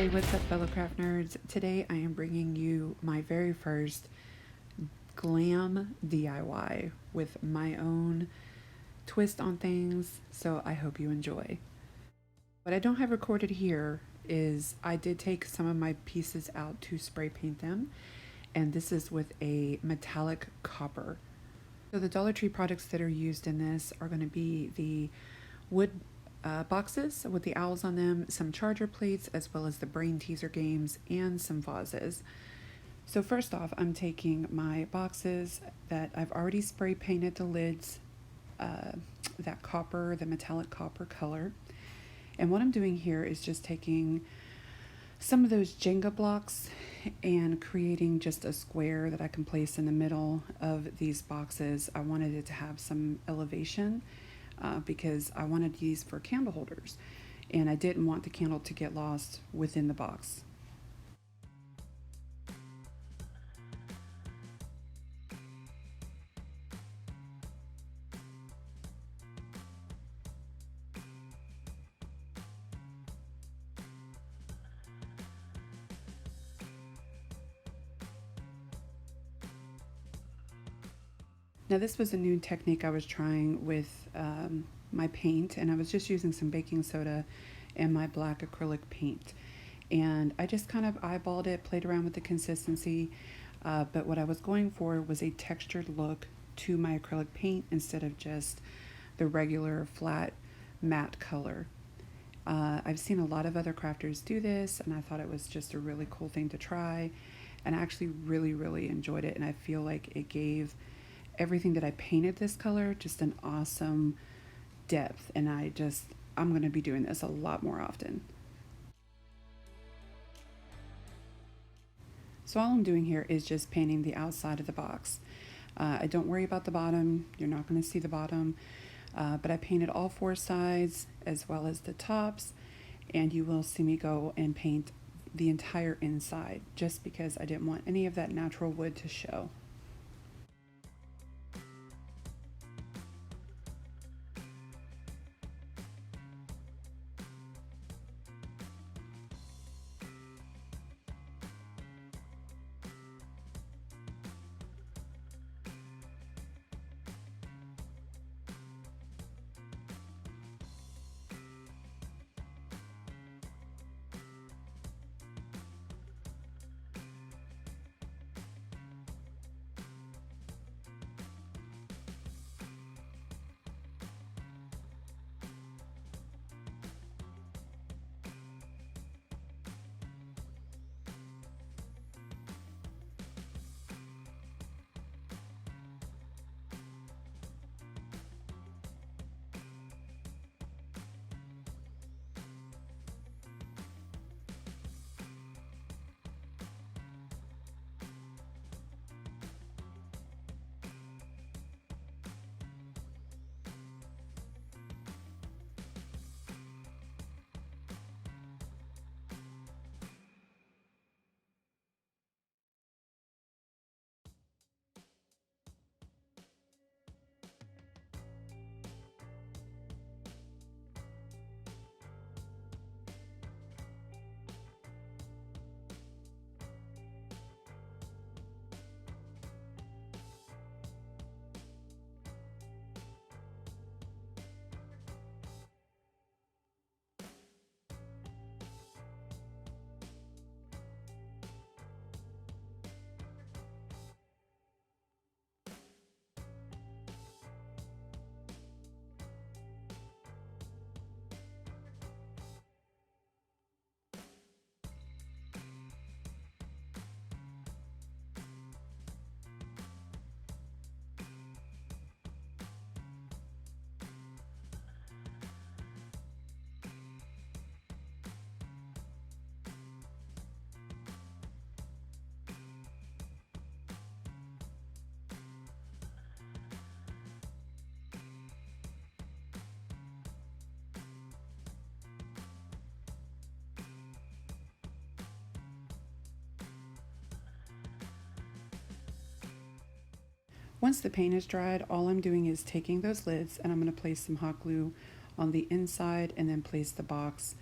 Hey, what's up, fellow craft nerds? Today I am bringing you my very first Glam DIY with my own twist on things, so I hope you enjoy. What I don't have recorded here is I did take some of my pieces out to spray paint them, and this is with a metallic copper. So the Dollar Tree products that are used in this are going to be the wood boxes with the owls on them, some charger plates, as well as the brain teaser games, and some vases. So first off, I'm taking my boxes that I've already spray painted the lids, uh, that copper, the metallic copper color. And what I'm doing here is just taking some of those Jenga blocks and creating just a square that I can place in the middle of these boxes. I wanted it to have some elevation because I wanted these for candle holders, and I didn't want the candle to get lost within the box. Now, this was a new technique I was trying with my paint, and I was just using some baking soda and my black acrylic paint. And I just kind of eyeballed it, played around with the consistency, but what I was going for was a textured look to my acrylic paint instead of just the regular flat matte color. I've seen a lot of other crafters do this, and I thought it was just a really cool thing to try. And I actually really enjoyed it, and I feel like it gave everything that I painted this color just an awesome depth. And I'm going to be doing this a lot more often. So all I'm doing here is just painting the outside of the box. I don't worry about the bottom. You're not going to see the bottom. But I painted all four sides as well as the tops, and you will see me go and paint the entire inside just because I didn't want any of that natural wood to show. Once the paint is dried, all I'm doing is taking those lids and I'm going to place some hot glue on the inside and then place the box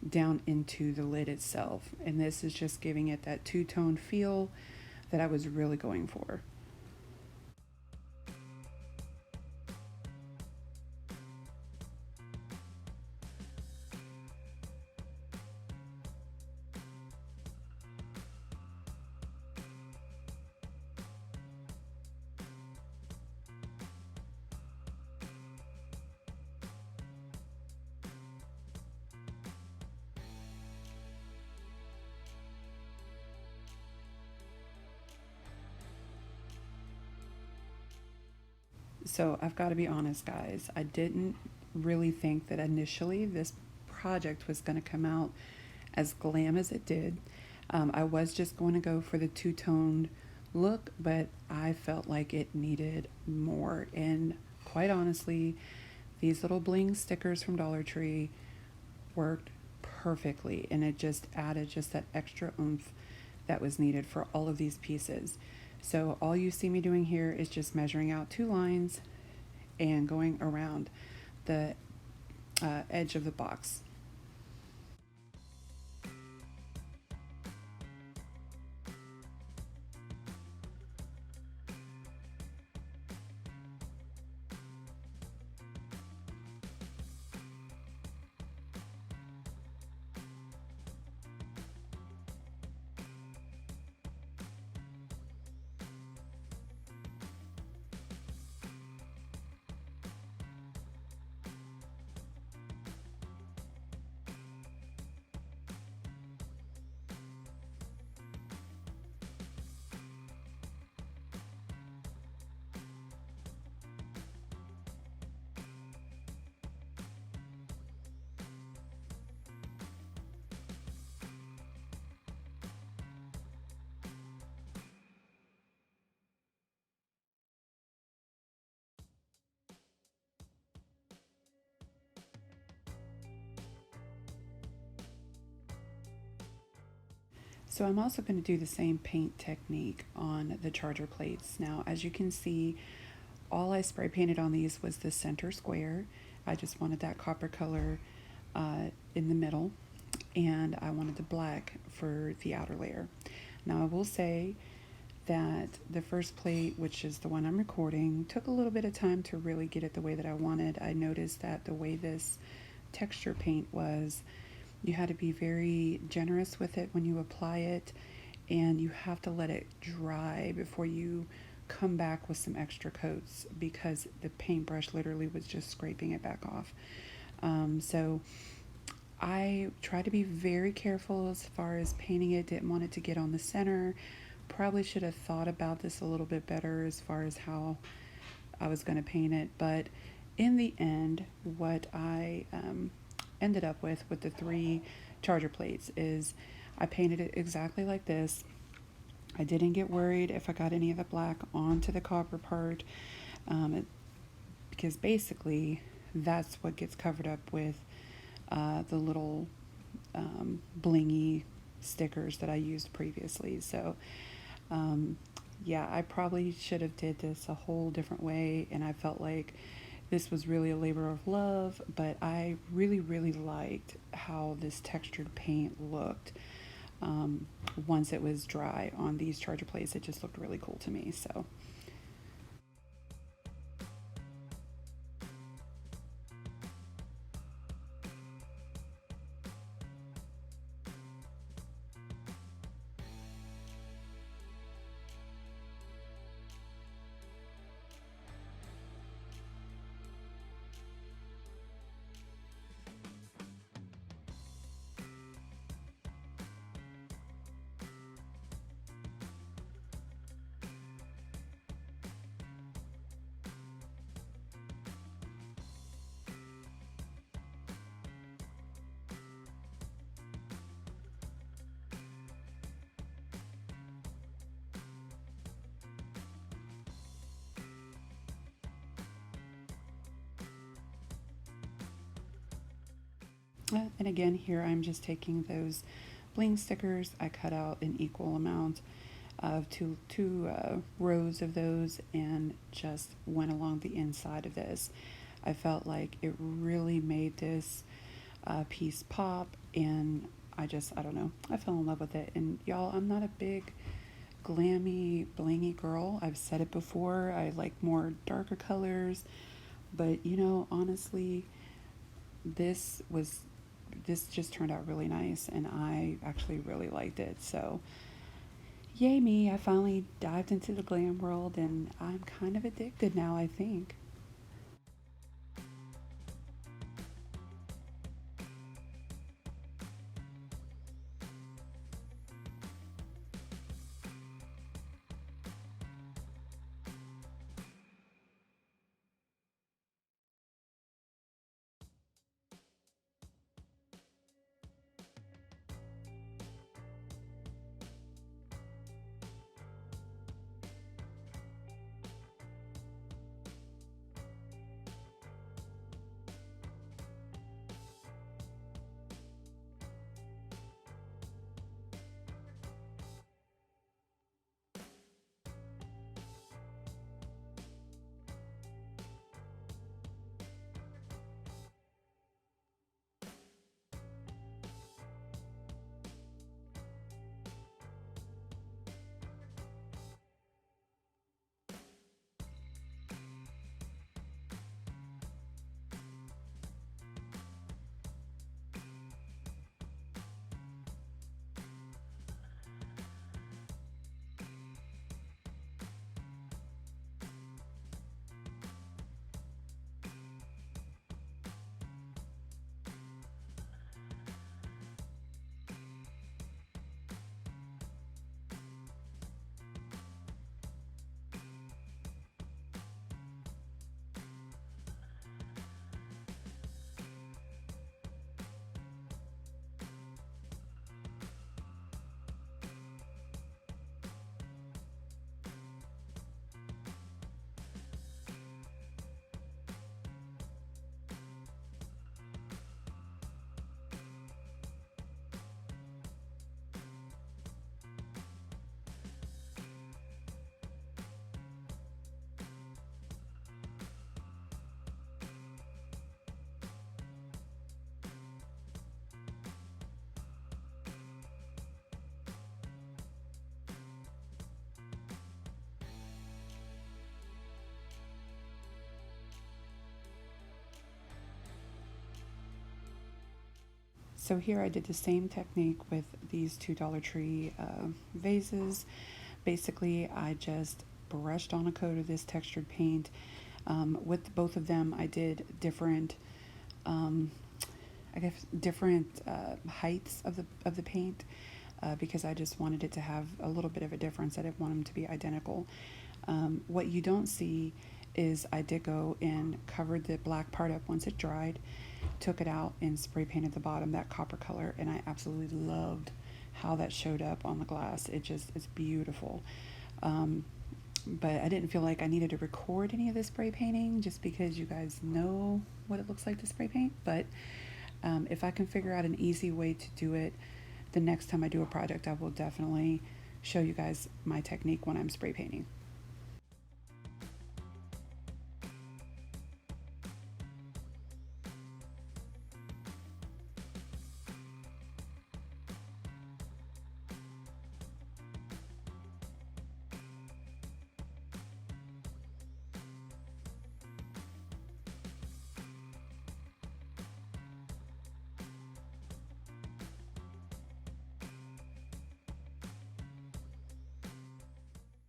down into the lid itself. And this is just giving it that two-tone feel that I was really going for. So I've got to be honest, guys. I didn't really think that initially this project was going to come out as glam as it did. I was just going to go for the two-toned look, but I felt like it needed more. And quite honestly, these little bling stickers from Dollar Tree worked perfectly, and it just added just that extra oomph that was needed for all of these pieces. So all you see me doing here is just measuring out 2 lines and going around the edge of the box. So I'm also going to do the same paint technique on the charger plates. Now, as you can see, all I spray painted on these was the center square. I just wanted that copper color in the middle, and I wanted the black for the outer layer. Now, I will say that the first plate, which is the one I'm recording, took a little bit of time to really get it the way that I wanted. I noticed that the way this texture paint was, you had to be very generous with it when you apply it, and you have to let it dry before you come back with some extra coats, because the paintbrush literally was just scraping it back off. So I tried to be very careful as far as painting it. Didn't want it to get on the center. Probably should have thought about this a little bit better as far as how I was going to paint it. But in the end, what I ended up with the 3 charger plates is I painted it exactly like this. I didn't get worried if I got any of the black onto the copper part, because basically that's what gets covered up with the little blingy stickers that I used previously. So yeah, I probably should have did this a whole different way, and I felt like this was really a labor of love, but I really liked how this textured paint looked. Once it was dry on these charger plates, it just looked really cool to me. So and again, here I'm just taking those bling stickers. I cut out an equal amount of two rows of those and just went along the inside of this. I felt like it really made this piece pop, and I don't know, I fell in love with it. And y'all, I'm not a big glammy, blingy girl. I've said it before. I like more darker colors, but you know, honestly, this was this just turned out really nice, and I actually really liked it. So, yay me! I finally dived into the glam world, and I'm kind of addicted now, I think. So here I did the same technique with these two Dollar Tree vases. Basically, I just brushed on a coat of this textured paint. With both of them, I did different, um, I guess, different heights of the paint because I just wanted it to have a little bit of a difference. I didn't want them to be identical. What you don't see is I did go and covered the black part up once it dried, took it out and spray painted the bottom that copper color, and I absolutely loved how that showed up on the glass. It's beautiful. Um, but I didn't feel like I needed to record any of the spray painting just because you guys know what it looks like to spray paint. But if I can figure out an easy way to do it, the next time I do a project, I will definitely show you guys my technique when I'm spray painting.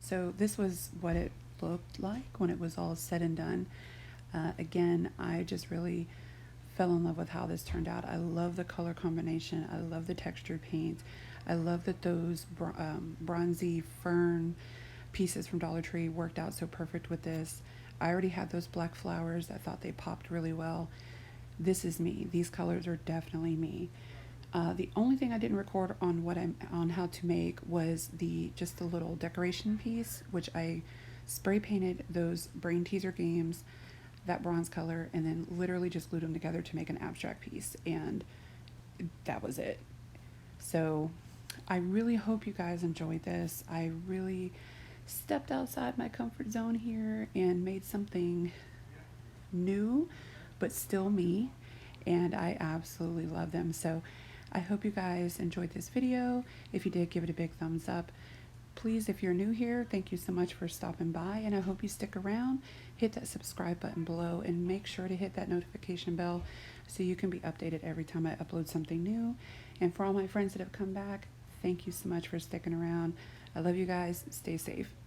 So this was what it looked like when it was all said and done. Again, I just really fell in love with how this turned out. I love the color combination. I love the textured paint. I love that those bronzy fern pieces from Dollar Tree worked out so perfect with this. I already had those black flowers. I thought they popped really well. This is me. These colors are definitely me. The only thing I didn't record on what I'm on how to make was the just the little decoration piece, which I spray painted those brain teaser games, that bronze color, and then literally just glued them together to make an abstract piece, and that was it. So I really hope you guys enjoyed this. I really stepped outside my comfort zone here and made something new, but still me. and I absolutely love them. So I hope you guys enjoyed this video. If you did, give it a big thumbs up. Please, if you're new here, thank you so much for stopping by, and I hope you stick around. Hit that subscribe button below and make sure to hit that notification bell so you can be updated every time I upload something new. And for all my friends that have come back, thank you so much for sticking around. I love you guys. Stay safe.